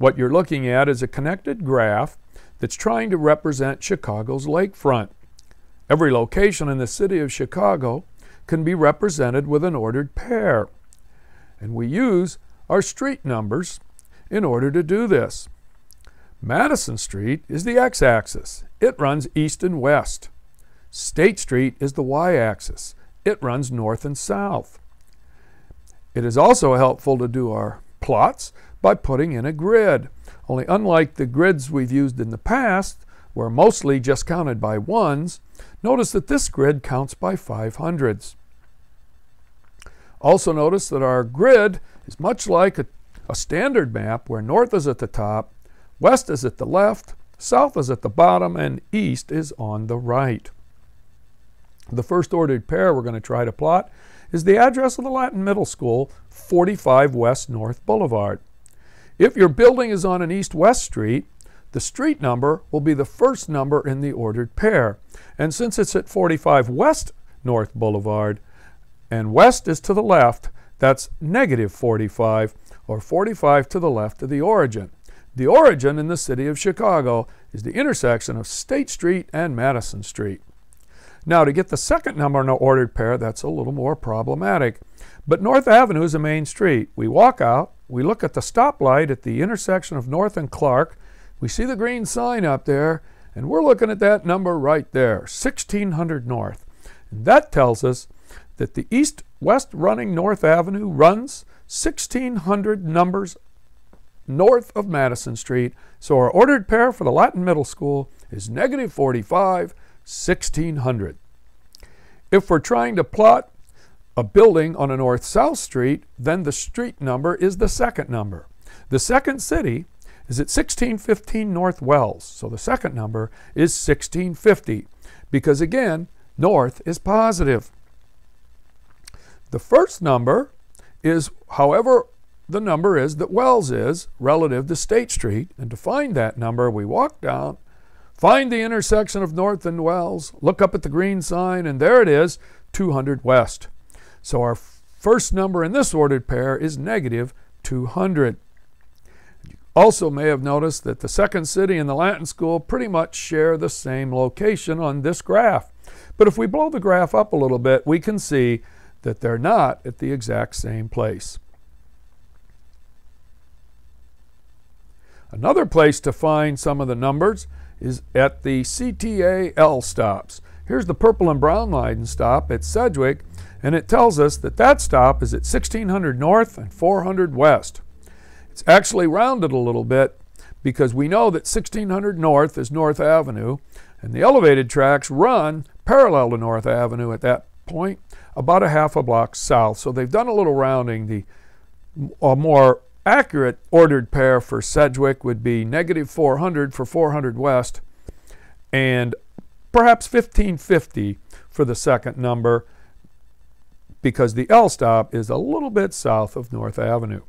What you're looking at is a connected graph that's trying to represent Chicago's lakefront. Every location in the city of Chicago can be represented with an ordered pair. And we use our street numbers in order to do this. Madison Street is the x-axis. It runs east and west. State Street is the y-axis. It runs north and south. It is also helpful to do our plots by putting in a grid. Only unlike the grids we've used in the past, where mostly just counted by ones, notice that this grid counts by 500s. Also notice that our grid is much like a standard map where north is at the top, west is at the left, south is at the bottom, and east is on the right. The first ordered pair we're going to try to plot is the address of the Latin Middle School, 45 West North Boulevard. If your building is on an east-west street, the street number will be the first number in the ordered pair. And since it's at 45 West North Boulevard, and west is to the left, that's negative 45, or 45 to the left of the origin. The origin in the city of Chicago is the intersection of State Street and Madison Street. Now, to get the second number in an ordered pair, that's a little more problematic. But North Avenue is a main street. We walk out, we look at the stoplight at the intersection of North and Clark, we see the green sign up there, and we're looking at that number right there, 1600 North. And that tells us that the east-west running North Avenue runs 1600 numbers north of Madison Street. So our ordered pair for the Latin Middle School is negative 45, 1600. If we're trying to plot a building on a north-south street, then the street number is the second number. The second city is at 1615 North Wells, so the second number is 1650, because again, north is positive. The first number is, however, the number is that Wells is relative to State Street, and to find that number, we walk down, find the intersection of North and Wells, look up at the green sign, and there it is, 200 West. So our first number in this ordered pair is negative 200. You also may have noticed that the second city and the Latin School pretty much share the same location on this graph. But if we blow the graph up a little bit, we can see that they're not at the exact same place. Another place to find some of the numbers is at the CTA L stops. Here's the purple and brown line stop at Sedgwick, and it tells us that that stop is at 1600 North and 400 West. It's actually rounded a little bit because we know that 1600 North is North Avenue, and the elevated tracks run parallel to North Avenue at that point, about a half a block south. So they've done a little rounding. A more accurate ordered pair for Sedgwick would be negative 400 for 400 West, and perhaps 1550 for the second number, because the L stop is a little bit south of North Avenue.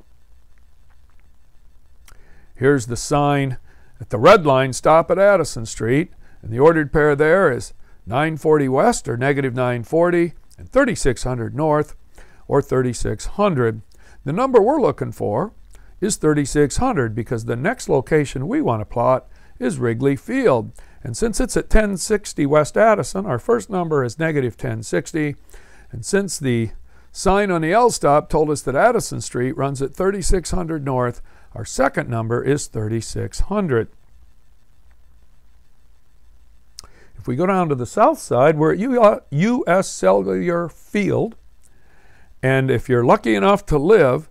Here's the sign at the red line stop at Addison Street, and the ordered pair there is 940 West, or negative 940, and 3600 North, or 3600. The number we're looking for is 3600 because the next location we want to plot is Wrigley Field. And since it's at 1060 West Addison, our first number is negative 1060. And since the sign on the L stop told us that Addison Street runs at 3600 North, our second number is 3600. If we go down to the south side, we're at U.S. Cellular Field. And if you're lucky enough to live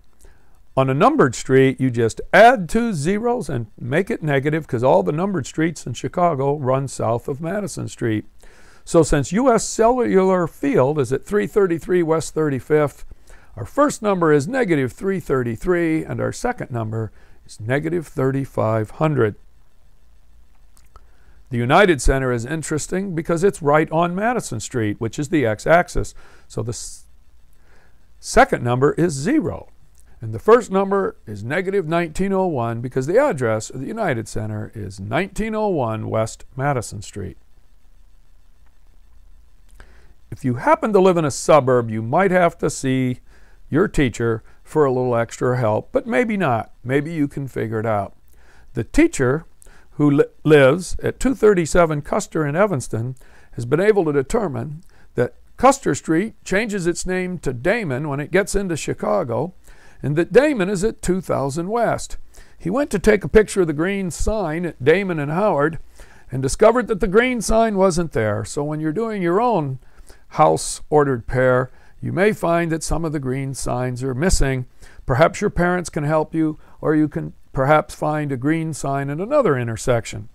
on a numbered street, you just add two zeros and make it negative, because all the numbered streets in Chicago run south of Madison Street. So since U.S. Cellular Field is at 333 West 35th, our first number is negative 333, and our second number is negative 3500. The United Center is interesting because it's right on Madison Street, which is the x-axis. So the second number is 0. And the first number is negative 1901 because the address of the United Center is 1901 West Madison Street. If you happen to live in a suburb, you might have to see your teacher for a little extra help, but maybe not. Maybe you can figure it out. The teacher who lives at 237 Custer in Evanston has been able to determine that Custer Street changes its name to Damon when it gets into Chicago, and that Damon is at 2000 West. He went to take a picture of the green sign at Damon and Howard and discovered that the green sign wasn't there. So when you're doing your own house ordered pair, you may find that some of the green signs are missing. Perhaps your parents can help you, or you can perhaps find a green sign at another intersection.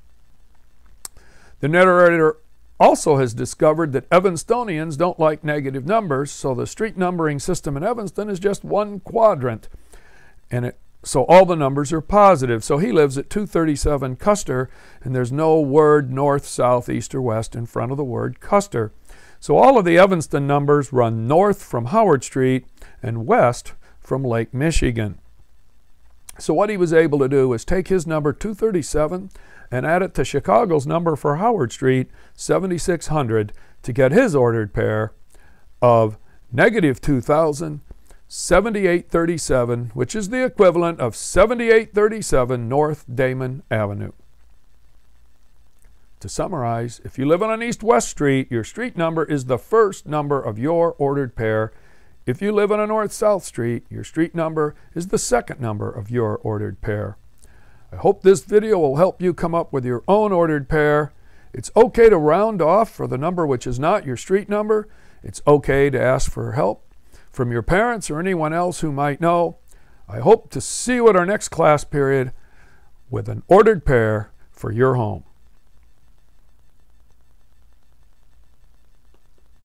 The narrator also has discovered that Evanstonians don't like negative numbers, so the street numbering system in Evanston is just one quadrant, and so all the numbers are positive. So he lives at 237 Custer, and there's no word north, south, east, or west in front of the word Custer. So all of the Evanston numbers run north from Howard Street and west from Lake Michigan. So what he was able to do was take his number 237 and add it to Chicago's number for Howard Street, 7600, to get his ordered pair of negative 2000, 7837, which is the equivalent of 7837 North Damon Avenue. To summarize, if you live on an east-west street, your street number is the first number of your ordered pair. If you live on a north-south street, your street number is the second number of your ordered pair. I hope this video will help you come up with your own ordered pair. It's okay to round off for the number which is not your street number. It's okay to ask for help from your parents or anyone else who might know. I hope to see you at our next class period with an ordered pair for your home.